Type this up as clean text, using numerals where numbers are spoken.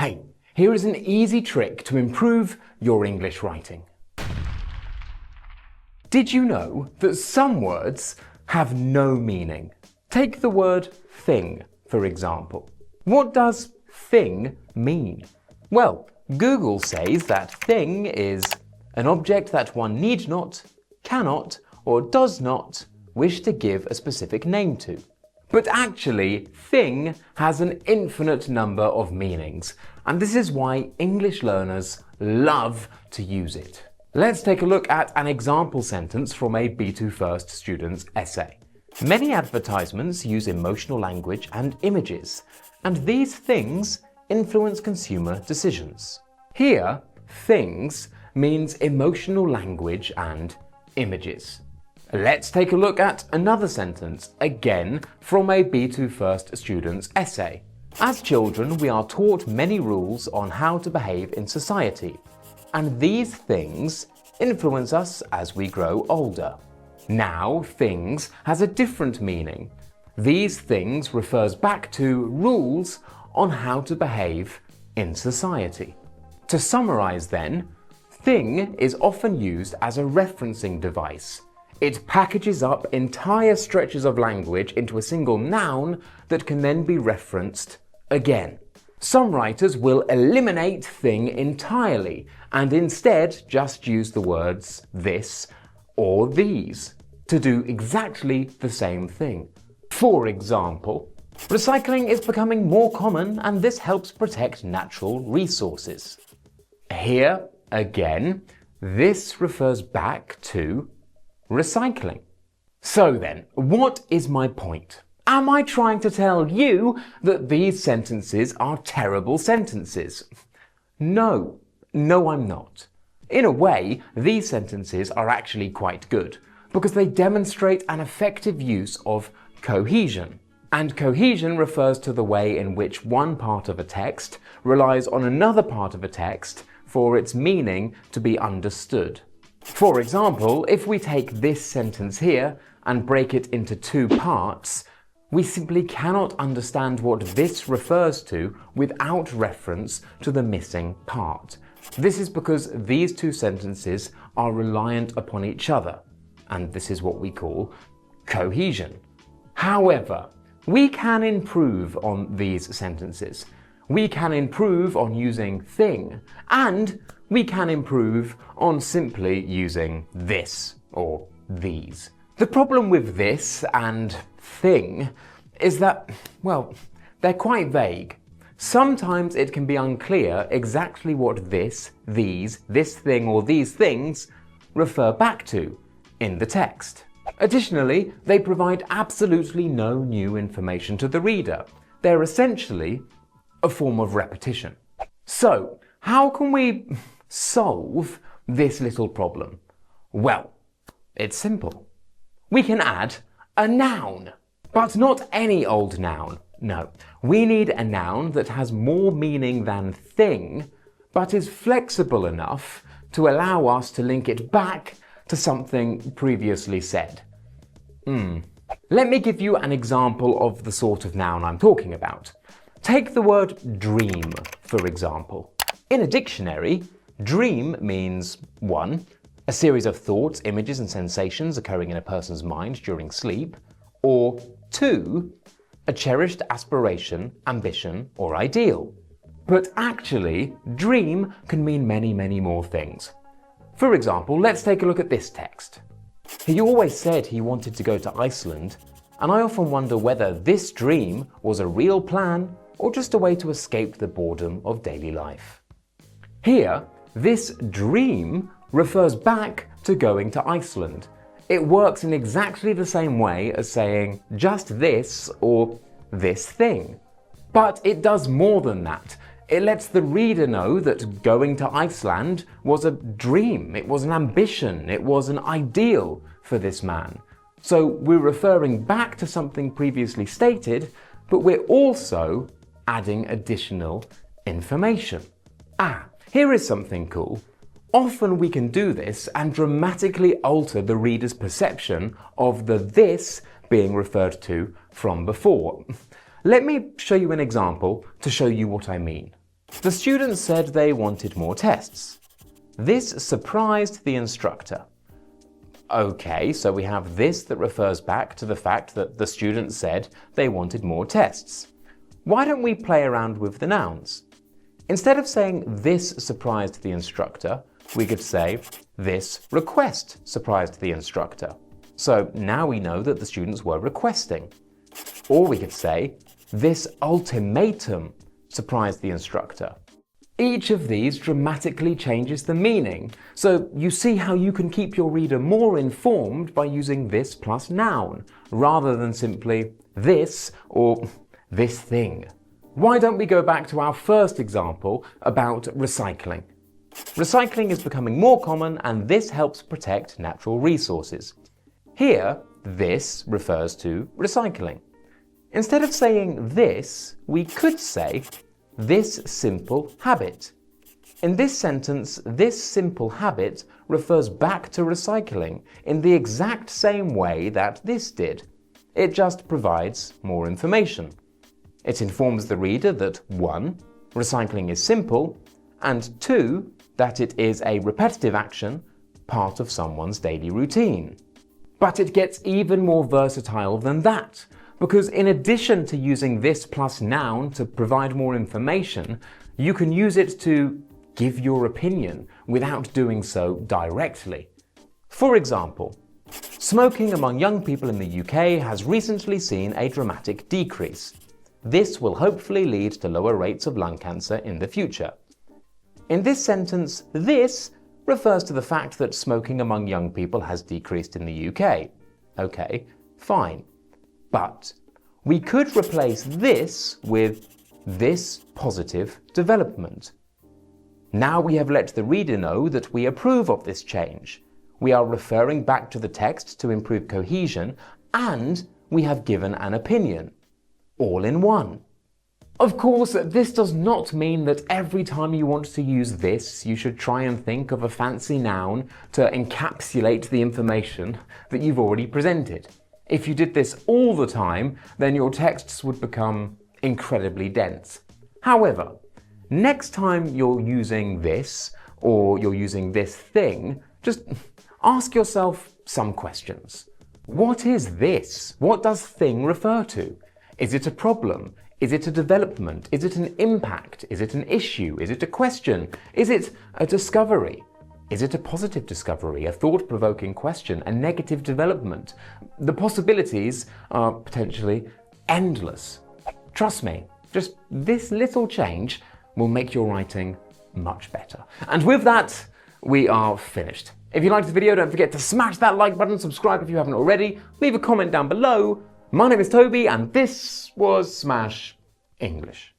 Hey, here is an easy trick to improve your English writing. Did you know that some words have no meaning? Take the word thing, for example. What does thing mean? Well, Google says that thing is an object that one need not, cannot, or does not wish to give a specific name to. But actually, thing has an infinite number of meanings, and this is why English learners love to use it. Let's take a look at an example sentence from a B2 First student's essay. Many advertisements use emotional language and images, and these things influence consumer decisions. Here, things means emotional language and images. Let's take a look at another sentence, again from a B2 First student's essay. As children, we are taught many rules on how to behave in society, and these things influence us as we grow older. Now, things has a different meaning. These things refers back to rules on how to behave in society. To summarize then, thing is often used as a referencing device. It packages up entire stretches of language into a single noun that can then be referenced again. Some writers will eliminate thing entirely and instead just use the words this or these to do exactly the same thing. For example, recycling is becoming more common and this helps protect natural resources. Here, again, this refers back to recycling. So then, what is my point? Am I trying to tell you that these sentences are terrible sentences? No, I'm not. In a way, these sentences are actually quite good because they demonstrate an effective use of cohesion. And cohesion refers to the way in which one part of a text relies on another part of a text for its meaning to be understood. For example, if we take this sentence here and break it into two parts, we simply cannot understand what this refers to without reference to the missing part. This is because these two sentences are reliant upon each other, and this is what we call cohesion. However, we can improve on these sentences. We can improve on using thing, and we can improve on simply using this or these. The problem with this and thing is that, well, they're quite vague. Sometimes it can be unclear exactly what this, these, this thing or these things refer back to in the text. Additionally, they provide absolutely no new information to the reader. They're essentially a form of repetition. So, how can we solve this little problem? Well, it's simple. We can add a noun, but not any old noun. No, we need a noun that has more meaning than thing, but is flexible enough to allow us to link it back to something previously said. Let me give you an example of the sort of noun I'm talking about. Take the word dream, for example. In a dictionary, dream means 1. A series of thoughts, images and sensations occurring in a person's mind during sleep, or 2. A cherished aspiration, ambition or ideal. But actually, dream can mean many, many more things. For example, let's take a look at this text. He always said he wanted to go to Iceland, and I often wonder whether this dream was a real plan or just a way to escape the boredom of daily life. Here, this dream refers back to going to Iceland. It works in exactly the same way as saying just this or this thing. But it does more than that. It lets the reader know that going to Iceland was a dream, it was an ambition, it was an ideal for this man. So we're referring back to something previously stated, but we're also adding additional information. Here is something cool. Often we can do this and dramatically alter the reader's perception of the this being referred to from before. Let me show you an example to show you what I mean. The students said they wanted more tests. This surprised the instructor. Okay, so we have this that refers back to the fact that the students said they wanted more tests. Why don't we play around with the nouns? Instead of saying this surprised the instructor, we could say this request surprised the instructor. So now we know that the students were requesting. Or we could say this ultimatum surprised the instructor. Each of these dramatically changes the meaning, so you see how you can keep your reader more informed by using this plus noun, rather than simply this or this thing. Why don't we go back to our first example about recycling? Recycling is becoming more common, and this helps protect natural resources. Here, this refers to recycling. Instead of saying this, we could say this simple habit. In this sentence, this simple habit refers back to recycling in the exact same way that this did. It just provides more information. It informs the reader that 1. Recycling is simple, and 2. That it is a repetitive action, part of someone's daily routine. But it gets even more versatile than that, because in addition to using this plus noun to provide more information, you can use it to give your opinion without doing so directly. For example, smoking among young people in the UK has recently seen a dramatic decrease. This will hopefully lead to lower rates of lung cancer in the future. In this sentence, this refers to the fact that smoking among young people has decreased in the UK. Okay, fine. But we could replace this with this positive development. Now we have let the reader know that we approve of this change. We are referring back to the text to improve cohesion, and we have given an opinion. All in one. Of course, this does not mean that every time you want to use this, you should try and think of a fancy noun to encapsulate the information that you've already presented. If you did this all the time, then your texts would become incredibly dense. However, next time you're using this, or you're using this thing, just ask yourself some questions. What is this? What does thing refer to? Is it a problem? Is it a development? Is it an impact? Is it an issue? Is it a question? Is it a discovery? Is it a positive discovery, a thought-provoking question, a negative development? The possibilities are potentially endless. Trust me, just this little change will make your writing much better. And with that, we are finished. If you liked the video, don't forget to smash that like button, subscribe if you haven't already, leave a comment down below. My name is Toby, and this was Smash English.